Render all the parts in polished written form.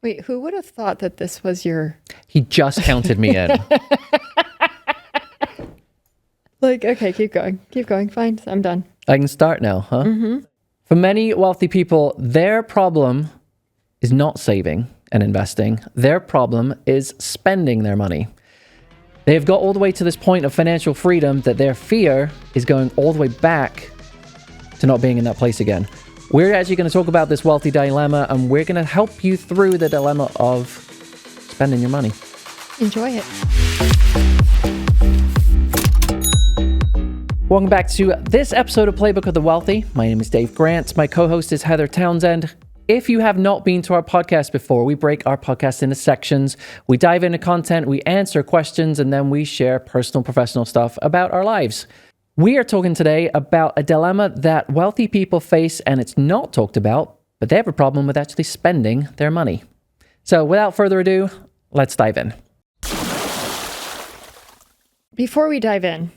Wait, who would have thought that this was your... He just counted me in. Like, okay, keep going. Keep going. Fine, I'm done. I can start now, huh? Mm-hmm. For many wealthy people, their problem is not saving and investing. Their problem is spending their money. They have got all the way to this point of financial freedom that their fear is going all the way back to not being in that place again. We're actually going to talk about this wealthy dilemma, and we're going to help you through the dilemma of spending your money. Enjoy it. Welcome back to this episode of Playbook of the Wealthy. My name is Dave Grant. My co-host is Heather Townsend. If you have not been to our podcast before, we break our podcast into sections. We dive into content, we answer questions, and then we share personal, professional stuff about our lives. We are talking today about a dilemma that wealthy people face, and it's not talked about, but they have a problem with actually spending their money. So without further ado, let's dive in. Before we dive in.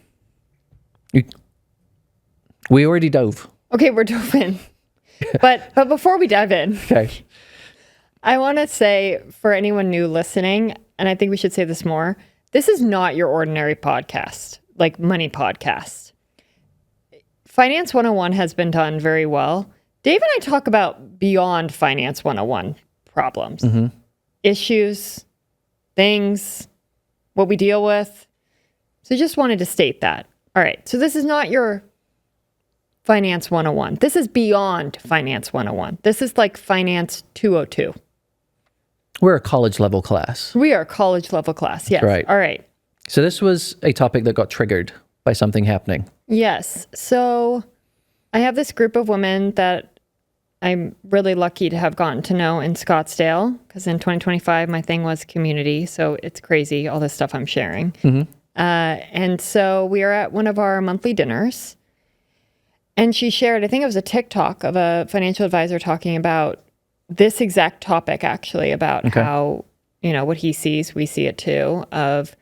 We already dove. Okay, we're dove in. But before we dive in, Okay. I want to say for anyone new listening, and I think we should say this more, this is not your ordinary podcast, like money podcast. Finance 101 has been done very well. Dave and I talk about beyond Finance 101 problems, issues, things, what we deal with. So just wanted to state that. All right, so this is not your Finance 101. This is beyond Finance 101. This is like Finance 202. We're a college level class. We are a college level class, yes. Right. All right. So this was a topic that got triggered by something happening. Yes. So I have this group of women that I'm really lucky to have gotten to know in Scottsdale, because in 2025, my thing was community. So it's crazy, all this stuff I'm sharing. And so we are at one of our monthly dinners. And she shared, I think it was a TikTok of a financial advisor talking about this exact topic, actually, about how, what he sees, we see it too, of,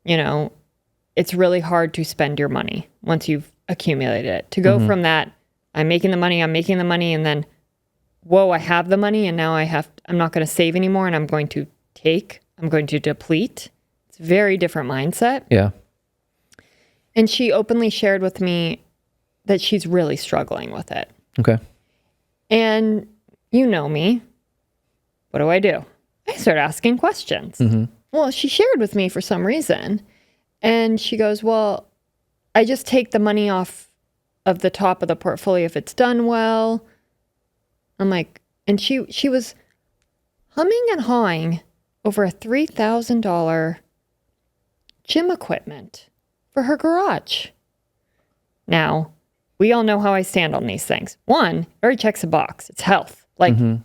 it's really hard to spend your money once you've accumulated it. To go from that, I'm making the money, and then, whoa, I have the money, and now I'm not going to save anymore, and I'm going to deplete. It's a very different mindset. Yeah. And she openly shared with me that she's really struggling with it. Okay. And you know me. What do? I start asking questions. Well, she shared with me for some reason. And she goes, well, I just take the money off of the top of the portfolio if it's done well. I'm like, and she was humming and hawing over a $3,000 gym equipment for her garage. Now, we all know how I stand on these things. One, it already checks a box. It's health. And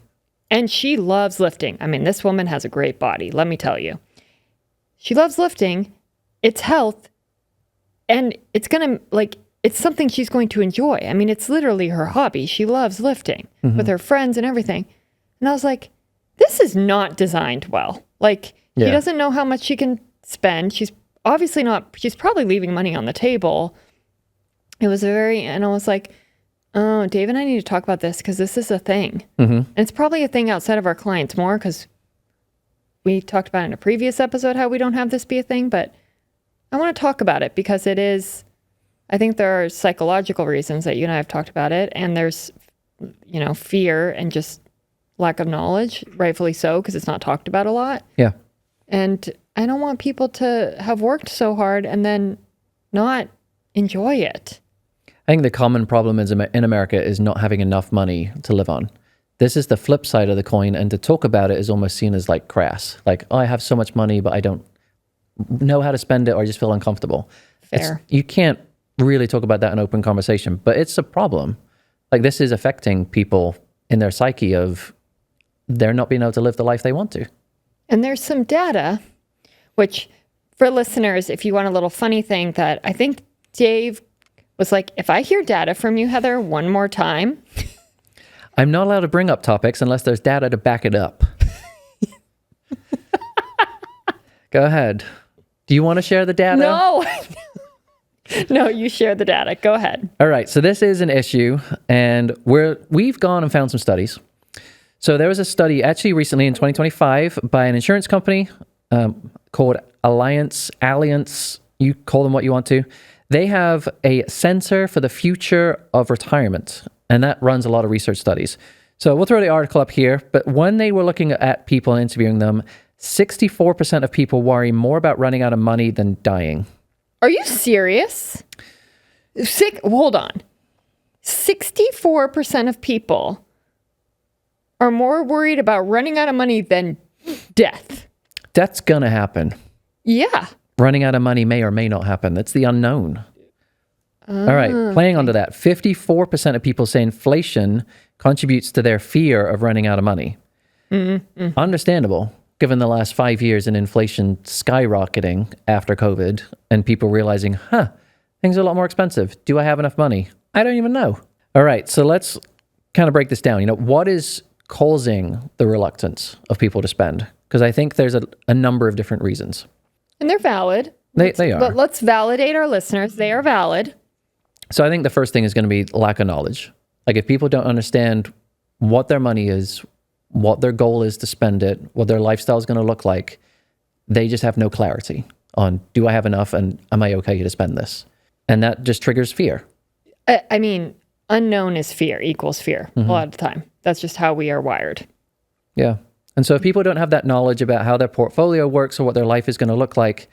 she loves lifting. I mean, this woman has a great body, let me tell you. She loves lifting. It's health. And it's it's something she's going to enjoy. I mean, it's literally her hobby. She loves lifting with her friends and everything. And I was like, this is not designed well. He doesn't know how much she can spend. She's probably leaving money on the table. And I was like, oh, Dave and I need to talk about this because this is a thing. And it's probably a thing outside of our clients more because we talked about in a previous episode how we don't have this be a thing, but I want to talk about it because it is, I think there are psychological reasons that you and I have talked about it, and there's, fear and just lack of knowledge, rightfully so, because it's not talked about a lot. Yeah. And I don't want people to have worked so hard and then not enjoy it. I think the common problem in America is not having enough money to live on. This is the flip side of the coin, and to talk about it is almost seen as like crass. Like, oh, I have so much money, but I don't know how to spend it, or I just feel uncomfortable. Fair. You can't really talk about that in open conversation, but it's a problem. Like, this is affecting people in their psyche of they're not being able to live the life they want to. And there's some data, which for listeners, if you want a little funny thing, that I think Dave was like, if I hear data from you, Heather, one more time. I'm not allowed to bring up topics unless there's data to back it up. Go ahead. Do you want to share the data? No. No, you share the data. Go ahead. All right. So this is an issue, and we've gone and found some studies. So there was a study actually recently in 2025 by an insurance company called Alliance, you call them what you want to. They have a Center for the Future of Retirement, and that runs a lot of research studies. So we'll throw the article up here, but when they were looking at people and interviewing them, 64% of people worry more about running out of money than dying. Are you serious? Hold on. 64% of people are more worried about running out of money than death. That's gonna happen. Yeah. Running out of money may or may not happen. That's the unknown. All right, playing onto that, 54% of people say inflation contributes to their fear of running out of money. Understandable, given the last 5 years in inflation skyrocketing after COVID and people realizing, things are a lot more expensive. Do I have enough money? I don't even know. All right, so let's kind of break this down. What is causing the reluctance of people to spend? Because I think there's a number of different reasons. And they're valid. They are. But let's validate our listeners. They are valid. So I think the first thing is going to be lack of knowledge. Like if people don't understand what their money is, what their goal is to spend it, what their lifestyle is going to look like, they just have no clarity on, do I have enough and am I okay to spend this? And that just triggers fear. I mean, unknown is fear equals fear a lot of the time. That's just how we are wired. Yeah. And so if people don't have that knowledge about how their portfolio works or what their life is going to look like,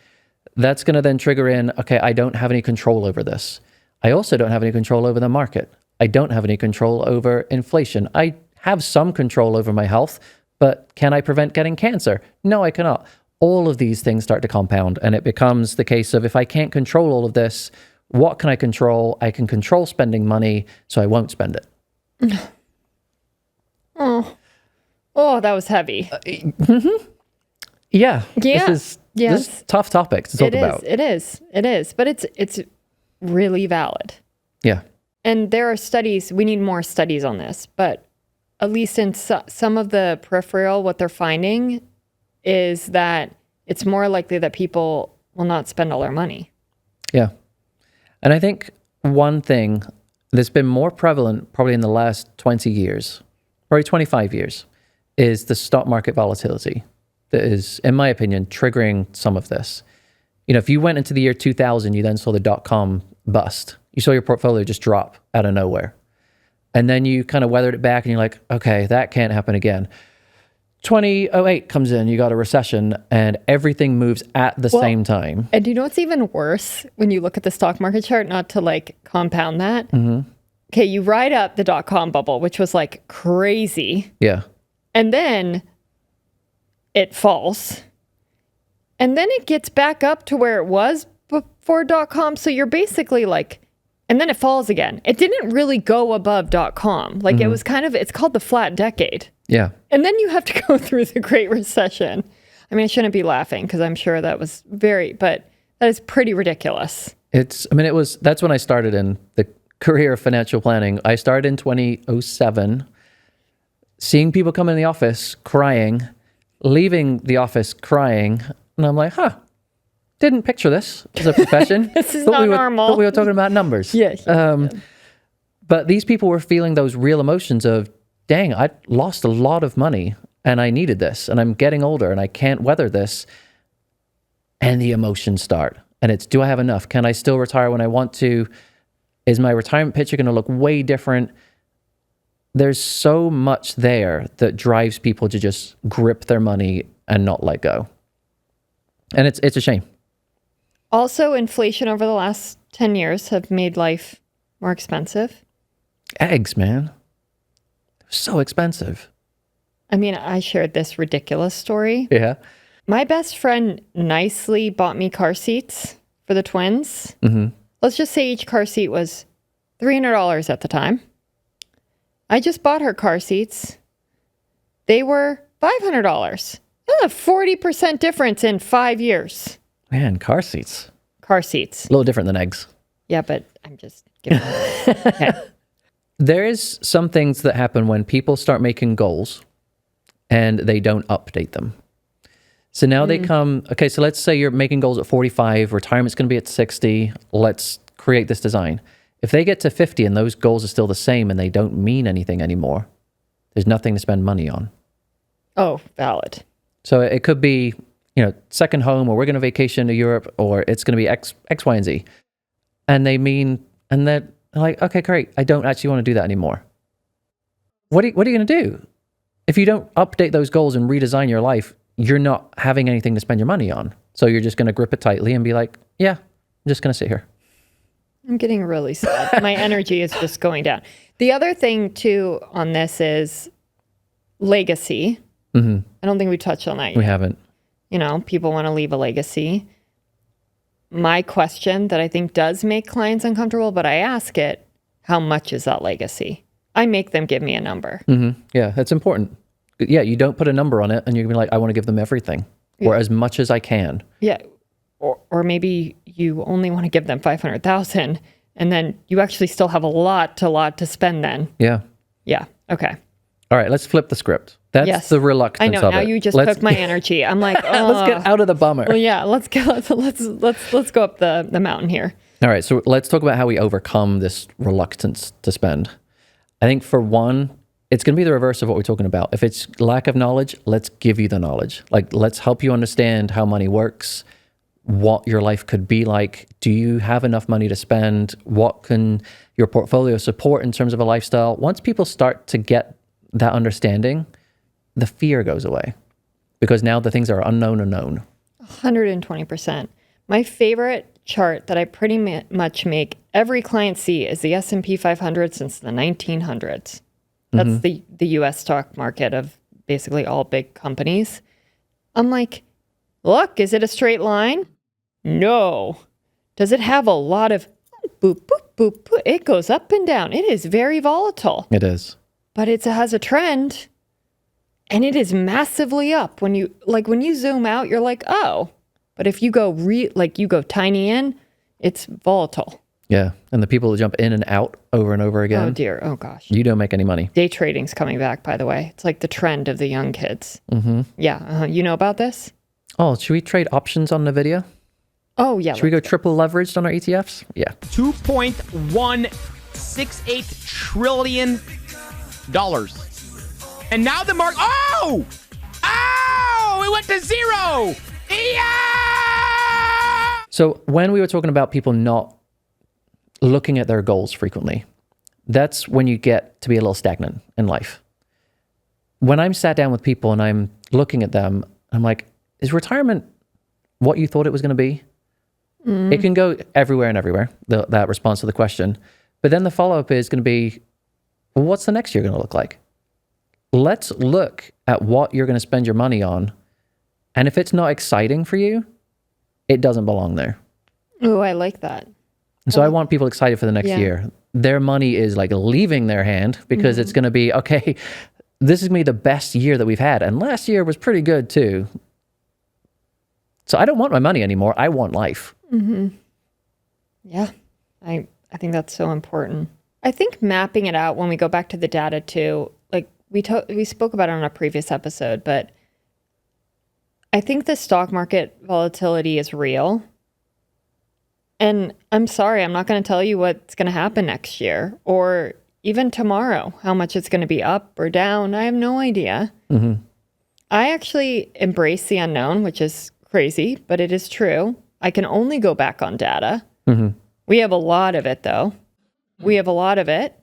that's going to then trigger in, okay, I don't have any control over this. I also don't have any control over the market. I don't have any control over inflation. I have some control over my health, but can I prevent getting cancer? No, I cannot. All of these things start to compound, and it becomes the case of if I can't control all of this, what can I control? I can control spending money, so I won't spend it. Oh, that was heavy. Yeah. Yeah. This is tough topics to talk about. It is. But it's really valid. Yeah. And there are studies, we need more studies on this, but at least in some of the peripheral, what they're finding is that it's more likely that people will not spend all their money. Yeah. And I think one thing that's been more prevalent probably in the last 20 years, probably 25 years, is the stock market volatility that is, in my opinion, triggering some of this. If you went into the year 2000, you then saw the dot-com bust. You saw your portfolio just drop out of nowhere. And then you kind of weathered it back and you're like, okay, that can't happen again. 2008 comes in, you got a recession, and everything moves at the same time. And do you know what's even worse when you look at the stock market chart, not to compound that? Okay, you ride up the dot-com bubble, which was crazy. Yeah. And then it falls. And then it gets back up to where it was before .com. So you're basically and then it falls again. It didn't really go above .com. It was it's called the flat decade. Yeah. And then you have to go through the Great Recession. I mean, I shouldn't be laughing because I'm sure that was but that is pretty ridiculous. That's when I started in the career of financial planning. I started in 2007, seeing people come in the office crying, leaving the office crying. And I'm like, didn't picture this as a profession. This is not normal. Thought we were talking about numbers. Yeah. But these people were feeling those real emotions of, dang, I lost a lot of money and I needed this and I'm getting older and I can't weather this. And the emotions start. And it's, do I have enough? Can I still retire when I want to? Is my retirement picture going to look way different? There's so much there that drives people to just grip their money and not let go. And it's a shame. Also, inflation over the last 10 years have made life more expensive. Eggs, man. They're so expensive. I mean, I shared this ridiculous story. Yeah. My best friend nicely bought me car seats for the twins. Let's just say each car seat was $300 at the time. I just bought her car seats. They were $500. A 40% difference in 5 years. Man, car seats. Car seats. A little different than eggs. Yeah, but I'm just giving okay. There is some things that happen when people start making goals and they don't update them. So now they come, okay, so let's say you're making goals at 45, retirement's going to be at 60. Let's create this design. If they get to 50 and those goals are still the same and they don't mean anything anymore, there's nothing to spend money on. Oh, valid. So it could be, second home, or we're going to vacation to Europe, or it's going to be X, Y, and Z. And they're like, okay, great. I don't actually want to do that anymore. What are you going to do? If you don't update those goals and redesign your life, you're not having anything to spend your money on. So you're just going to grip it tightly and be like, yeah, I'm just going to sit here. I'm getting really sad. My energy is just going down. The other thing too on this is legacy. I don't think we touched on that yet. We haven't. People want to leave a legacy. My question that I think does make clients uncomfortable, but I ask it, how much is that legacy? I make them give me a number. Yeah, that's important. Yeah, you don't put a number on it and you're going to be like, I want to give them everything or as much as I can. Yeah. Or maybe you only want to give them 500,000 and then you actually still have a lot to spend then. Yeah. Yeah. Okay. All right, let's flip the script. That's the reluctance of it. I know. Now you just took my energy. I'm like, oh. Let's get out of the bummer. Well, yeah. Let's go up the mountain here. All right. So let's talk about how we overcome this reluctance to spend. I think for one, it's going to be the reverse of what we're talking about. If it's lack of knowledge, let's give you the knowledge. Like, let's help you understand how money works, what your life could be like. Do you have enough money to spend? What can your portfolio support in terms of a lifestyle? Once people start to get that understanding, the fear goes away because now the things that are unknown are known. 120%. My favorite chart that I pretty much make every client see is the S&P 500 since the 1900s. That's the U.S. stock market of basically all big companies. I'm like, look, is it a straight line? No. Does it have a lot of boop, boop, boop, boop? It goes up and down. It is very volatile. It is. But it has a trend, and it is massively up. When you zoom out, you're like, oh. But if you go you go tiny in, it's volatile. Yeah, and the people who jump in and out over and over again. Oh dear, oh gosh. You don't make any money. Day trading's coming back, by the way. It's like the trend of the young kids. Yeah, you know about this? Oh, should we trade options on NVIDIA? Oh yeah. Should we go triple leveraged on our ETFs? Yeah. $2.168 trillion. And now the market, it went to zero. Yeah! So when we were talking about people not looking at their goals frequently, that's when you get to be a little stagnant in life. When I'm sat down with people and I'm looking at them, I'm like, is retirement what you thought it was going to be? It can go everywhere and everywhere, that response to the question. But then the follow-up is going to be, well, what's the next year going to look like? Let's look at what you're going to spend your money on. And if it's not exciting for you, it doesn't belong there. Oh, I like that. And so I want people excited for the next year. Their money is like leaving their hand because it's going to be, okay, this is going to be the best year that we've had. And last year was pretty good too. So I don't want my money anymore. I want life. Yeah, I think that's so important. I think mapping it out when we go back to the data too, like we spoke about it on a previous episode, but I think the stock market volatility is real. And I'm sorry, I'm not going to tell you what's going to happen next year or even tomorrow, how much it's going to be up or down. I have no idea. I actually embrace the unknown, which is crazy, but it is true. I can only go back on data. We have a lot of it, though. We have a lot of it.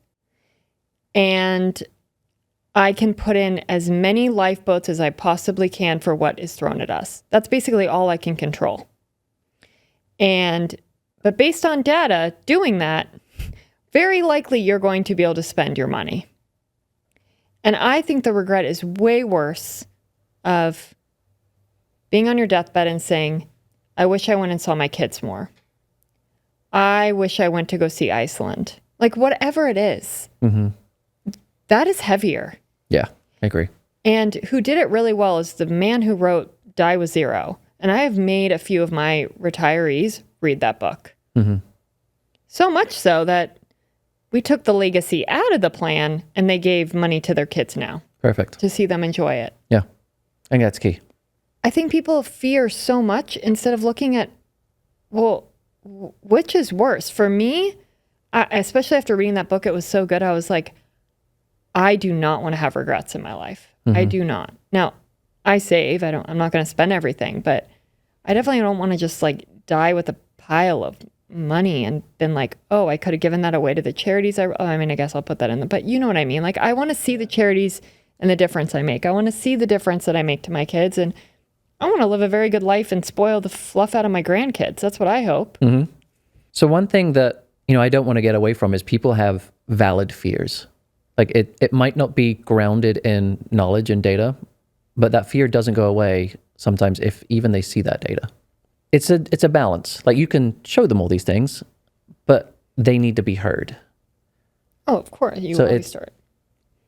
And I can put in as many lifeboats as I possibly can for what is thrown at us. That's basically all I can control. But based on data, doing that, very likely you're going to be able to spend your money. And I think the regret is way worse of being on your deathbed and saying, I wish I went and saw my kids more. I wish I went to go see Iceland. Like whatever it is, that is heavier. Yeah, I agree. And who did it really well is the man who wrote Die with Zero. And I have made a few of my retirees read that book. So much so that we took the legacy out of the plan and they gave money to their kids now. Perfect. To see them enjoy it. Yeah, I think that's key. I think people fear so much instead of looking at, well, which is worse? For me, especially after reading that book, it was so good. I was like, I do not want to have regrets in my life. I do not. Now, I save. I'm not going to spend everything, but I definitely don't want to just like die with a pile of money and been like, oh, I could have given that away to the charities. I mean, I guess I'll put that in but you know what I mean? Like, I want to see the charities and the difference I make. I want to see the difference that I make to my kids. And I want to live a very good life and spoil the fluff out of my grandkids. That's what I hope. So one thing that, I don't want to get away from is people have valid fears. Like it might not be grounded in knowledge and data, but that fear doesn't go away sometimes if even they see that data. It's a balance. Like, you can show them all these things, but they need to be heard. Oh, of course. You So always start.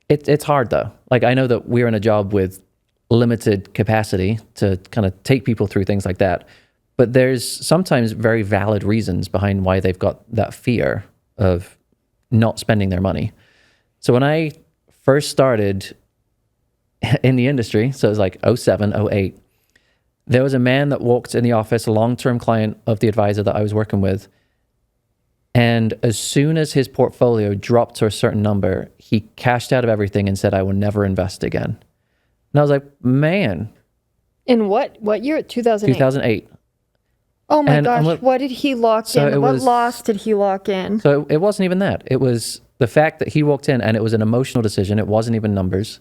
It's hard though. Like, I know that we're in a job with limited capacity to kind of take people through things like that, but there's sometimes very valid reasons behind why they've got that fear of not spending their money. So when I first started in the industry, so it was like 07, 08, there was a man that walked in the office, a long-term client of the advisor that I was working with. And as soon as his portfolio dropped to a certain number, he cashed out of everything and said, I will never invest again. And I was like, man. In what year? 2008? 2008. Oh my And gosh. What did he lock in? What loss did he lock in? So it wasn't even that. It was the fact that he walked in and it was an emotional decision. It wasn't even numbers.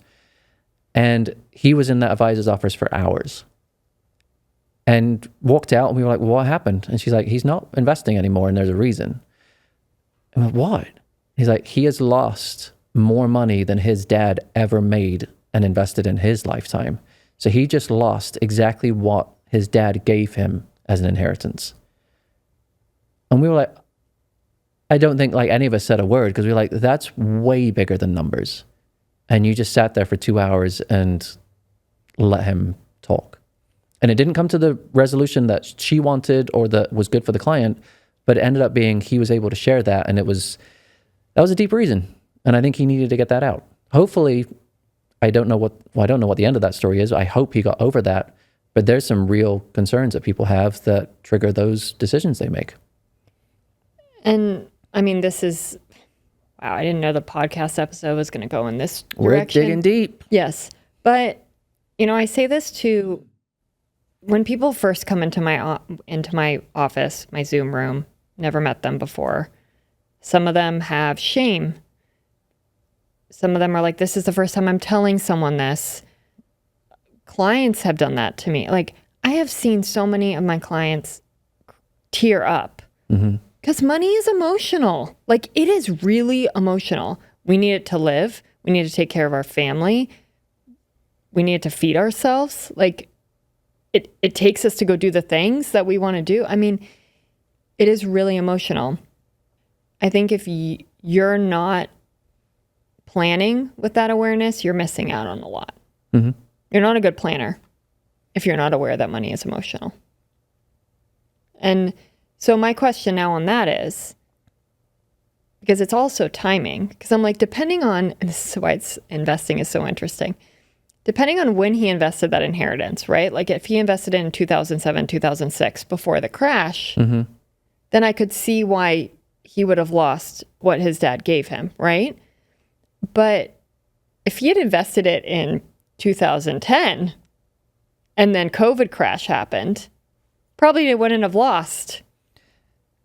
And he was in that advisor's office for hours and walked out, and we were like, well, what happened? And she's like, he's not investing anymore, and there's a reason. I'm like, what? He's like, he has lost more money than his dad ever made and invested in his lifetime. So he just lost exactly what his dad gave him as an inheritance. And we were like, I don't think like any of us said a word, because we were like, that's way bigger than numbers. And you just sat there for 2 hours and let him talk. And it didn't come to the resolution that she wanted or that was good for the client, but it ended up being he was able to share that, and that was a deep reason. And I think he needed to get that out. Hopefully, I don't know what the end of that story is. I hope he got over that, but there's some real concerns that people have that trigger those decisions they make. And I mean, this is, wow, I didn't know the podcast episode was going to go in this direction. We're digging deep. Yes. But, I say this to, when people first come into my office, my Zoom room, never met them before, some of them have shame. Some of them are like, this is the first time I'm telling someone this. Clients have done that to me. Like, I have seen so many of my clients tear up because money is emotional. Like, it is really emotional. We need it to live. We need to take care of our family. We need to feed ourselves. Like, it takes us to go do the things that we want to do. I mean, it is really emotional. I think if you're not planning with that awareness, you're missing out on a lot. You're not a good planner if you're not aware that money is emotional. And so my question now on that is, because it's also timing, because I'm like, depending on, and this is why investing is so interesting, depending on when he invested that inheritance, right? Like if he invested in 2007, 2006, before the crash, then I could see why he would have lost what his dad gave him, right? But if he had invested it in 2010 and then COVID crash happened, probably he wouldn't have lost.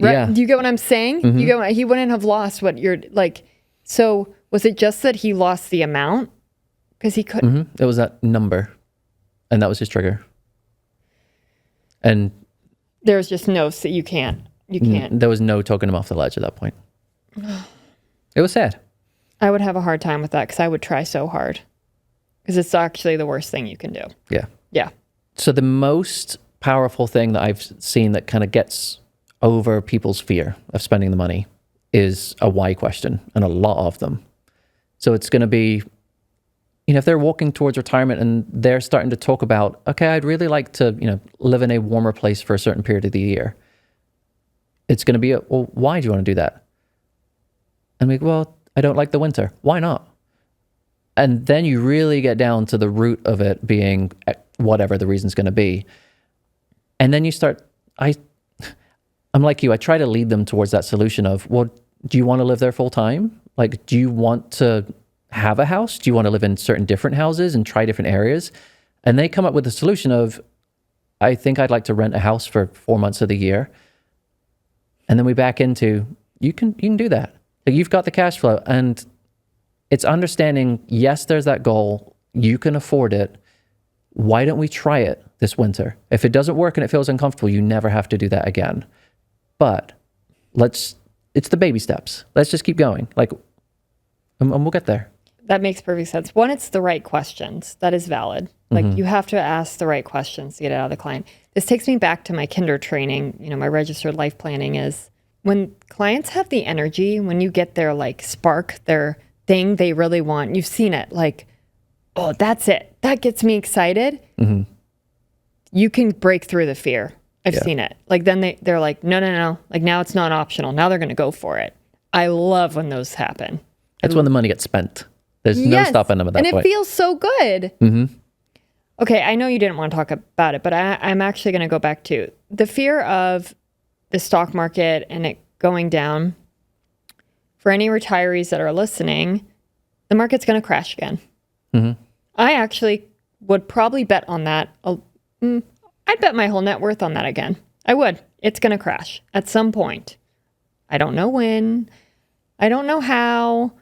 Right? Yeah. Do you get what I'm saying? He wouldn't have lost what you're like. So was it just that he lost the amount? Because he couldn't. It was that number, and that was his trigger. And there's just no, so you can't. There was no talking him off the ledge at that point. It was sad. I would have a hard time with that because I would try so hard. Because it's actually the worst thing you can do. Yeah. Yeah. So the most powerful thing that I've seen that kind of gets over people's fear of spending the money is a why question, and a lot of them. So it's going to be, if they're walking towards retirement and they're starting to talk about, okay, I'd really like to, live in a warmer place for a certain period of the year. It's going to be, well, why do you want to do that? And we go, well, I don't like the winter. Why not? And then you really get down to the root of it being whatever the reason's going to be. And then you start, I'm like you, I try to lead them towards that solution of, well, do you want to live there full time? Like, do you want to have a house? Do you want to live in certain different houses and try different areas? And they come up with a solution of, I think I'd like to rent a house for 4 months of the year. And then we back into, you can do that. Like, you've got the cash flow, and it's understanding, yes, there's that goal. You can afford it. Why don't we try it this winter? If it doesn't work and it feels uncomfortable, you never have to do that again. But it's the baby steps. Let's just keep going. Like, and we'll get there. That makes perfect sense. One, it's the right questions. That is valid. Like, you have to ask the right questions to get it out of the client. This takes me back to my kinder training. My registered life planning is when clients have the energy, when you get their like spark, their thing they really want, you've seen it, like, oh, that's it. That gets me excited. You can break through the fear. I've seen it. Like, then they're like, no. Like, now it's not optional. Now they're going to go for it. I love when those happen. That's when the money gets spent. There's no stopping them at that point. And it feels so good. Okay, I know you didn't want to talk about it, but I'm actually going to go back to the fear of the stock market and it going down. For any retirees that are listening, the market's going to crash again. I actually would probably bet on that. I'd bet my whole net worth on that again. I would. It's going to crash at some point. I don't know when. I don't know how.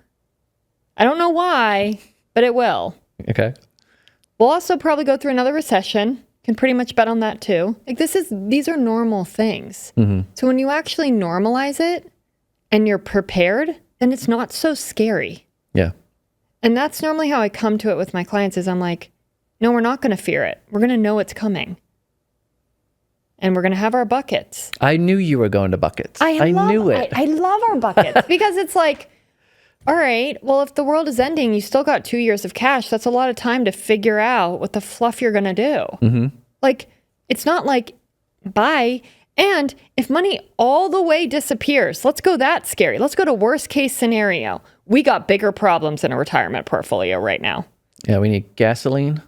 I don't know why, but it will. Okay. We'll also probably go through another recession. Can pretty much bet on that too. Like, these are normal things. So when you actually normalize it and you're prepared, then it's not so scary. Yeah. And that's normally how I come to it with my clients is I'm like, no, we're not going to fear it. We're going to know it's coming. And we're going to have our buckets. I knew you were going to buckets. I knew it. I love our buckets because it's like, all right, well, if the world is ending, you still got 2 years of cash. That's a lot of time to figure out what the fluff you're going to do. Like, it's not like, bye. And if money all the way disappears, let's go that scary. Let's go to worst case scenario. We got bigger problems in a retirement portfolio right now. Yeah, we need gasoline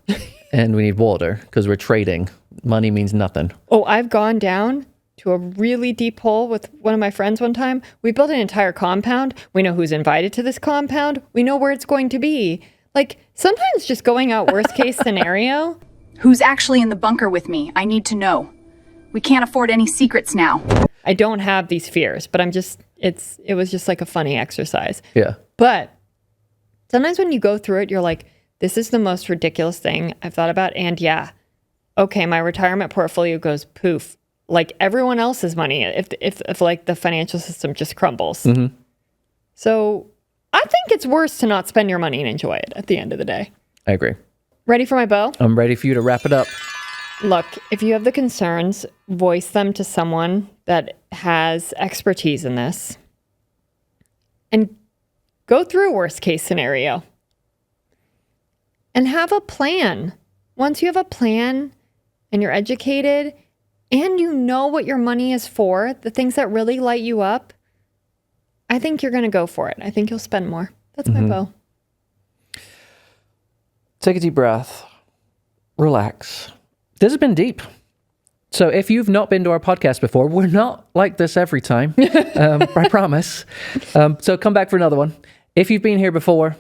and we need water because we're trading. Money means nothing. Oh, I've gone down to a really deep hole with one of my friends one time. We built an entire compound. We know who's invited to this compound. We know where it's going to be. Like, sometimes just going out worst case scenario. Who's actually in the bunker with me? I need to know. We can't afford any secrets now. I don't have these fears, but it was just like a funny exercise. Yeah. But sometimes when you go through it, you're like, this is the most ridiculous thing I've thought about. And yeah, okay, my retirement portfolio goes poof. Like everyone else's money, if like the financial system just crumbles. So I think it's worse to not spend your money and enjoy it at the end of the day. I agree. Ready for my bow? I'm ready for you to wrap it up. Look, if you have the concerns, voice them to someone that has expertise in this and go through a worst case scenario and have a plan. Once you have a plan and you're educated and you know what your money is for, the things that really light you up, I think you're going to go for it. I think you'll spend more. That's my bow. Take a deep breath. Relax. This has been deep. So if you've not been to our podcast before, we're not like this every time. I promise. So come back for another one. If you've been here before,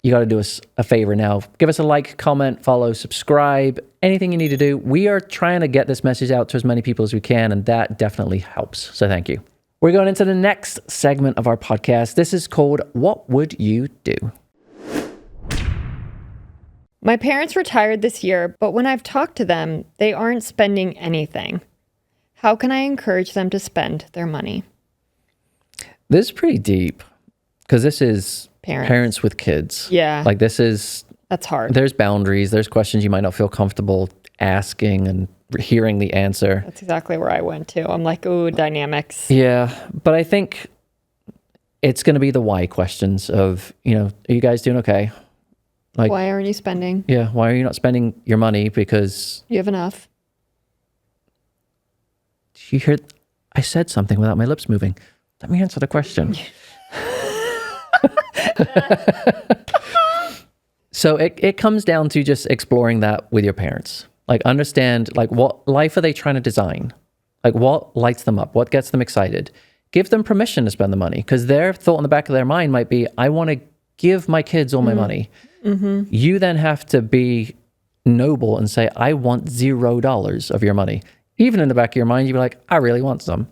you got to do us a favor now. Give us a like, comment, follow, subscribe, anything you need to do. We are trying to get this message out to as many people as we can, and that definitely helps. So thank you. We're going into the next segment of our podcast. This is called What Would You Do? My parents retired this year, but when I've talked to them, they aren't spending anything. How can I encourage them to spend their money? This is pretty deep because this is parents with kids. Yeah. Like that's hard. There's boundaries. There's questions you might not feel comfortable asking and hearing the answer. That's exactly where I went to. I'm like, ooh, dynamics. Yeah. But I think it's going to be the why questions of, are you guys doing okay? Like, why aren't you spending? Yeah. Why are you not spending your money? Because you have enough. You hear, I said something without my lips moving. Let me answer the question. So it comes down to just exploring that with your parents. Like understand, like what life are they trying to design? Like what lights them up? What gets them excited? Give them permission to spend the money because their thought in the back of their mind might be, I want to give my kids all my money. You then have to be noble and say, I want $0 of your money. Even in the back of your mind, you'd be like, I really want some.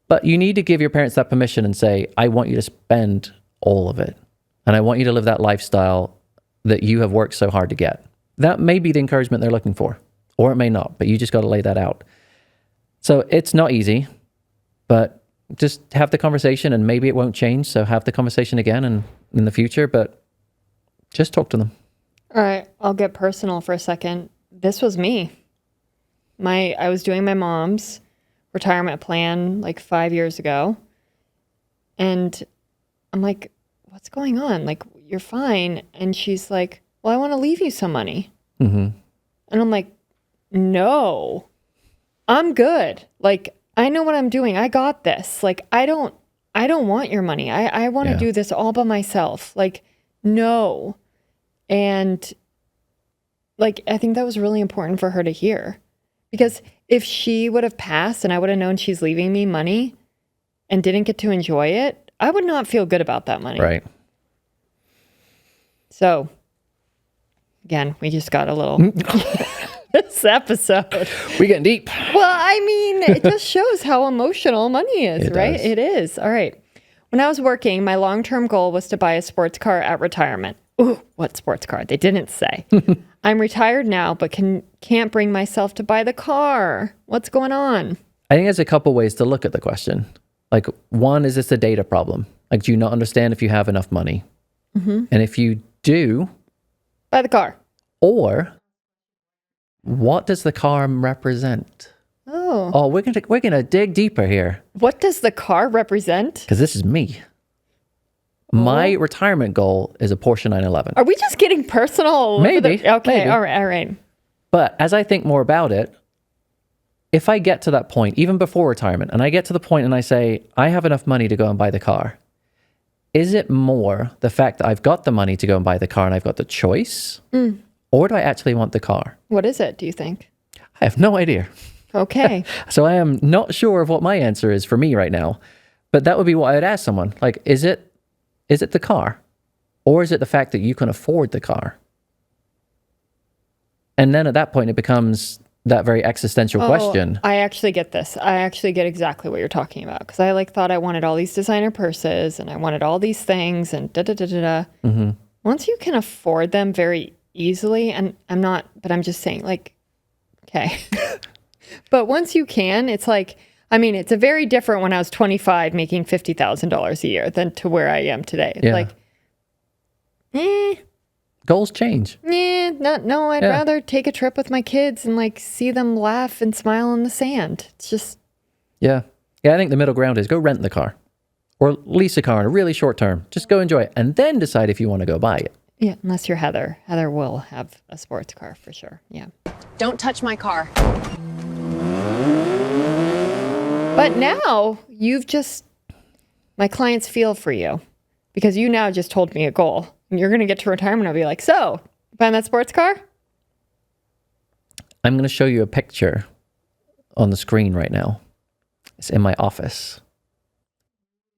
But you need to give your parents that permission and say, I want you to spend all of it. And I want you to live that lifestyle that you have worked so hard to get. That may be the encouragement they're looking for, or it may not, but you just got to lay that out. So it's not easy, but just have the conversation, and maybe it won't change. So have the conversation again and in the future, but just talk to them. All right, I'll get personal for a second. This was me. I was doing my mom's retirement plan like 5 years ago. And I'm like, what's going on? Like, you're fine. And she's like, well, I want to leave you some money. And I'm like, no, I'm good. Like, I know what I'm doing. I got this. Like, I don't want your money. I want to do this all by myself. Like, no. And like, I think that was really important for her to hear, because if she would have passed and I would have known she's leaving me money and didn't get to enjoy it, I would not feel good about that money. Right. So again, we just got a little this episode. We're getting deep. Well, I mean, it just shows how emotional money is, It right? does. It is. All right. When I was working, my long-term goal was to buy a sports car at retirement. Ooh, what sports car? They didn't say. I'm retired now, but can't bring myself to buy the car. What's going on? I think there's a couple ways to look at the question. Like, one, is this a data problem? Like, do you not understand if you have enough money? And if you do, Buy the car. or what does the car represent? Oh, We're gonna dig deeper here, what does the car represent? because this is me. My retirement goal is a Porsche 911. Are we just getting personal? all over Maybe, the- okay. maybe. All right. But as I think more about it, if I get to that point, even before retirement, and I get to the point and I say, I have enough money to go and buy the car, is it more the fact that I've got the money to go and buy the car and I've got the choice? Or do I actually want the car? What is it, do you think? I have no idea. Okay. So I am not sure of what my answer is for me right now. But that would be what I would ask someone. Like, is it the car? Or is it the fact that you can afford the car? And then at that point, it becomes that very existential question. I actually get this. I actually get exactly what you're talking about, because I thought I wanted all these designer purses and I wanted all these things and da-da-da-da-da. Once you can afford them very easily, and I'm just saying, like, okay. But once you can, it's like, I mean, it's a very different when I was 25 making $50,000 a year than to where I am today. It's like, Goals change. I'd rather take a trip with my kids and like see them laugh and smile in the sand. It's just, Yeah. I think the middle ground is go rent the car or lease a car in a really short term. Just go enjoy it and then decide if you want to go buy it. yeah, unless you're Heather. Heather will have a sports car for sure. Yeah. Don't touch my car. But now my clients feel for you, because you now just told me a goal. And you're going to get to retirement. I'll be like, so, buying that sports car? I'm going to show you a picture on the screen right now. It's in my office.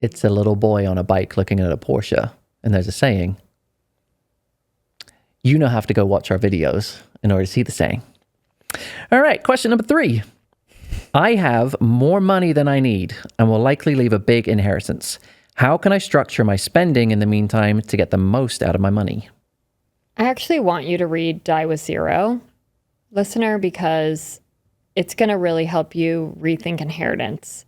It's a little boy on a bike looking at a Porsche. And there's a saying. You now have to go watch our videos in order to see the saying. All right, question number 3. I have more money than I need and will likely leave a big inheritance. How can I structure my spending in the meantime to get the most out of my money? I actually want you to read Die with Zero, listener, because it's going to really help you rethink inheritance.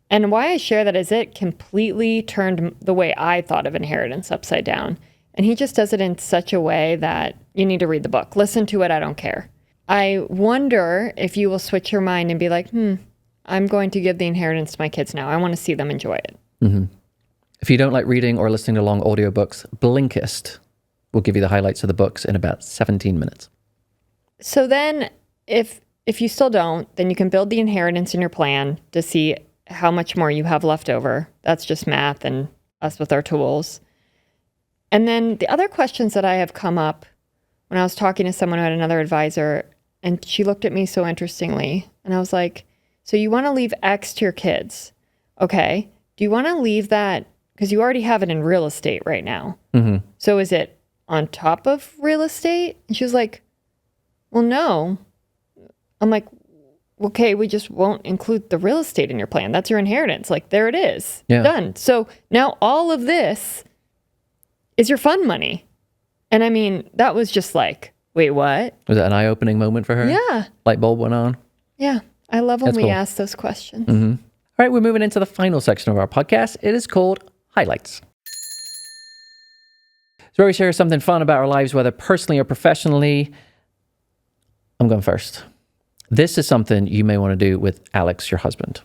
And why I share that is it completely turned the way I thought of inheritance upside down. And he just does it in such a way that you need to read the book. Listen to it. I don't care. I wonder if you will switch your mind and be like, I'm going to give the inheritance to my kids now. I want to see them enjoy it. If you don't like reading or listening to long audiobooks, Blinkist will give you the highlights of the books in about 17 minutes. So then if you still don't, then you can build the inheritance in your plan to see how much more you have left over. That's just math and us with our tools. And then the other questions that I have come up when I was talking to someone who had another advisor, and she looked at me so interestingly, and I was like, so you want to leave X to your kids. Okay. Do you want to leave that because you already have it in real estate right now. So is it on top of real estate? And she was like, well, no. I'm like, okay, we just won't include the real estate in your plan. That's your inheritance. Like, there it is. Yeah. Done. So now all of this is your fund money. And I mean, that was just like, wait, what? Was that an eye-opening moment for her? Yeah. Light bulb went on. Yeah. I love when That's we cool. ask those questions. All right, we're moving into the final section of our podcast. It is called Highlights. It's where we share something fun about our lives, whether personally or professionally. I'm going first. This is something you may want to do with Alex, your husband.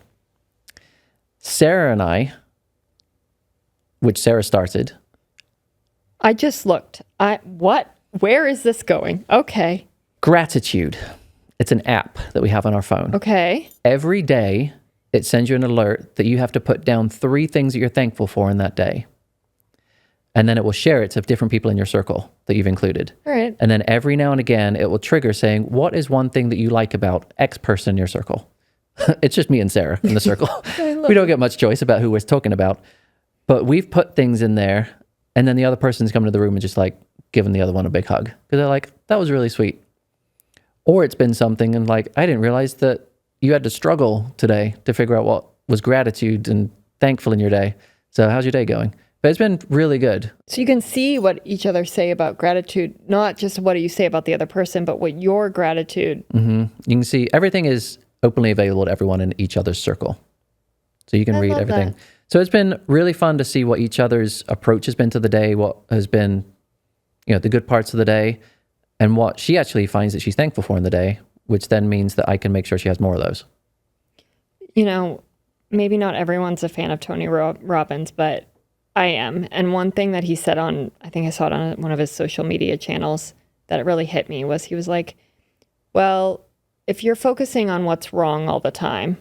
Sarah and I, which Sarah started. I just looked. What? Where is this going? Okay. Gratitude. It's an app that we have on our phone. Okay. Every day, it sends you an alert that you have to put down 3 things that you're thankful for in that day. And then it will share it to different people in your circle that you've included. All right. And then every now and again, it will trigger saying, what is one thing that you like about X person in your circle? It's just me and Sarah in the circle. We don't get much choice about who we're talking about. But we've put things in there, and then the other person's coming to the room and just like giving the other one a big hug. Because they're like, that was really sweet. Or it's been something and like, I didn't realize that you had to struggle today to figure out what was gratitude and thankful in your day. So how's your day going? But it's been really good. So you can see what each other say about gratitude, not just what do you say about the other person, but what your gratitude. You can see everything is openly available to everyone in each other's circle. So you can read love everything. that. So it's been really fun to see what each other's approach has been to the day, what has been, you know, the good parts of the day, and what she actually finds that she's thankful for in the day, which then means that I can make sure she has more of those. You know, maybe not everyone's a fan of Tony Robbins, but I am. And one thing that he said on, I think I saw it on one of his social media channels that it really hit me was he was like, well, if you're focusing on what's wrong all the time,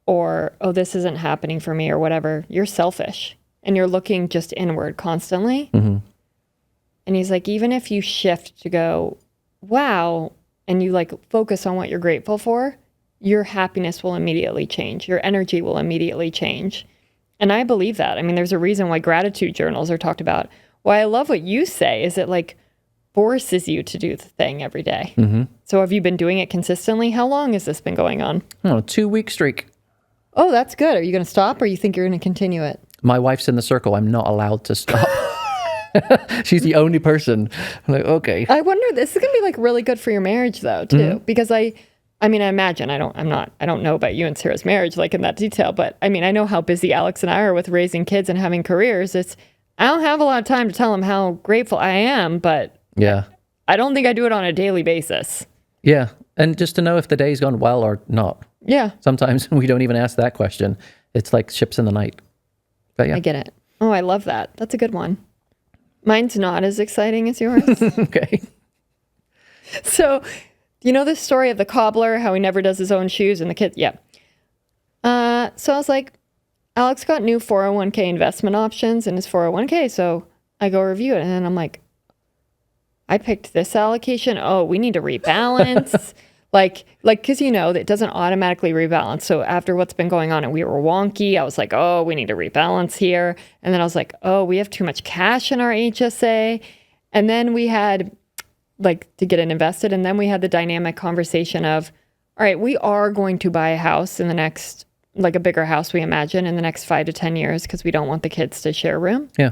or, oh, this isn't happening for me or whatever, you're selfish and you're looking just inward constantly. And he's like, even if you shift to go, wow, and you like focus on what you're grateful for, your happiness will immediately change. Your energy will immediately change. And I believe that. I mean, there's a reason why gratitude journals are talked about. Why I love what you say is it like forces you to do the thing every day. So have you been doing it consistently? How long has this been going on? Oh, 2-week streak. Oh, that's good. Are you going to stop or you think you're going to continue it? My wife's in the circle. I'm not allowed to stop. She's the only person. I'm like, okay. I wonder, this is going to be like really good for your marriage though, too. Because I mean, I imagine, I don't know about you and Sarah's marriage like in that detail, but I mean, I know how busy Alex and I are with raising kids and having careers. I don't have a lot of time to tell them how grateful I am, but Yeah. I don't think I do it on a daily basis. Yeah. And just to know if the day's gone well or not. Yeah. Sometimes we don't even ask that question. It's like ships in the night. But yeah. I get it. Oh, I love that. That's a good one. Mine's not as exciting as yours. Okay. So, you know this story of the cobbler, how he never does his own shoes and the kids? Yeah. So I was like, Alex got new 401k investment options in his 401k. So I go review it. And then I'm like, I picked this allocation. Oh, we need to rebalance. like, cause you know, it doesn't automatically rebalance. So after what's been going on and we were wonky, I was like, oh, we need to rebalance here. And then I was like, oh, we have too much cash in our HSA. And then we had like to get it invested. And then we had the dynamic conversation of, all right, we are going to buy a house in the next, like a bigger house, we imagine, in the next 5 to 10 years, because we don't want the kids to share a room. Yeah.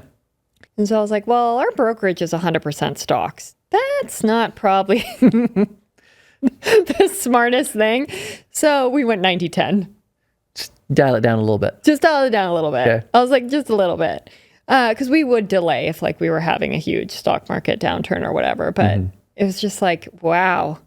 And so I was like, well, our brokerage is 100% stocks. That's not probably the smartest thing. So we went 90-10. Just dial it down a little bit. Just dial it down a little bit. Okay. I was like, just a little bit. Because we would delay if like we were having a huge stock market downturn or whatever. But it was just like, wow.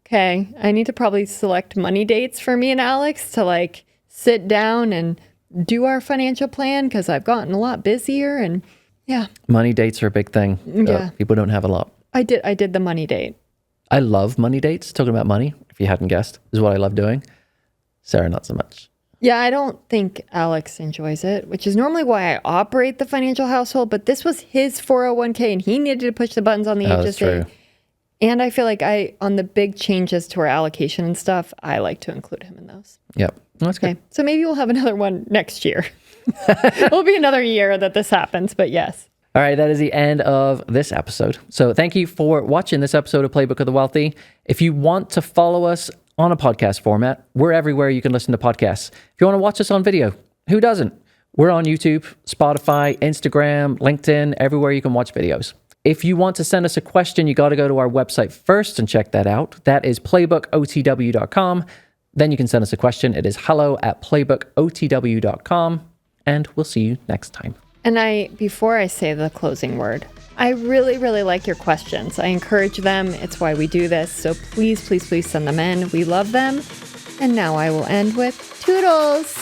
Okay, I need to probably select money dates for me and Alex to like sit down and do our financial plan because I've gotten a lot busier and yeah. Money dates are a big thing. Yeah. People don't have a lot. I did the money date. I love money dates. Talking about money, if you hadn't guessed, is what I love doing. Sarah, not so much. Yeah, I don't think Alex enjoys it, which is normally why I operate the financial household. But this was his 401k and he needed to push the buttons on the HSA. That's true. And I feel like on the big changes to our allocation and stuff, I like to include him in those. Yep. That's good. Okay. So maybe we'll have another one next year. It'll be another year that this happens, but yes. All right, that is the end of this episode. So thank you for watching this episode of Playbook of the Wealthy. If you want to follow us on a podcast format, we're everywhere you can listen to podcasts. If you want to watch us on video, who doesn't? We're on YouTube, Spotify, Instagram, LinkedIn, everywhere you can watch videos. If you want to send us a question, you got to go to our website first and check that out. That is playbookotw.com. Then you can send us a question. It is hello@playbookotw.com. And we'll see you next time. And before I say the closing word, I really, really like your questions. I encourage them. It's why we do this. So please, please, please send them in. We love them. And now I will end with toodles.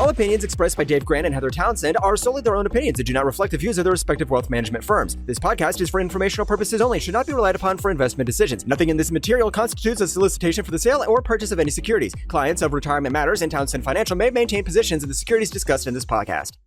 All opinions expressed by Dave Grant and Heather Townsend are solely their own opinions and do not reflect the views of their respective wealth management firms. This podcast is for informational purposes only and should not be relied upon for investment decisions. Nothing in this material constitutes a solicitation for the sale or purchase of any securities. Clients of Retirement Matters and Townsend Financial may maintain positions in the securities discussed in this podcast.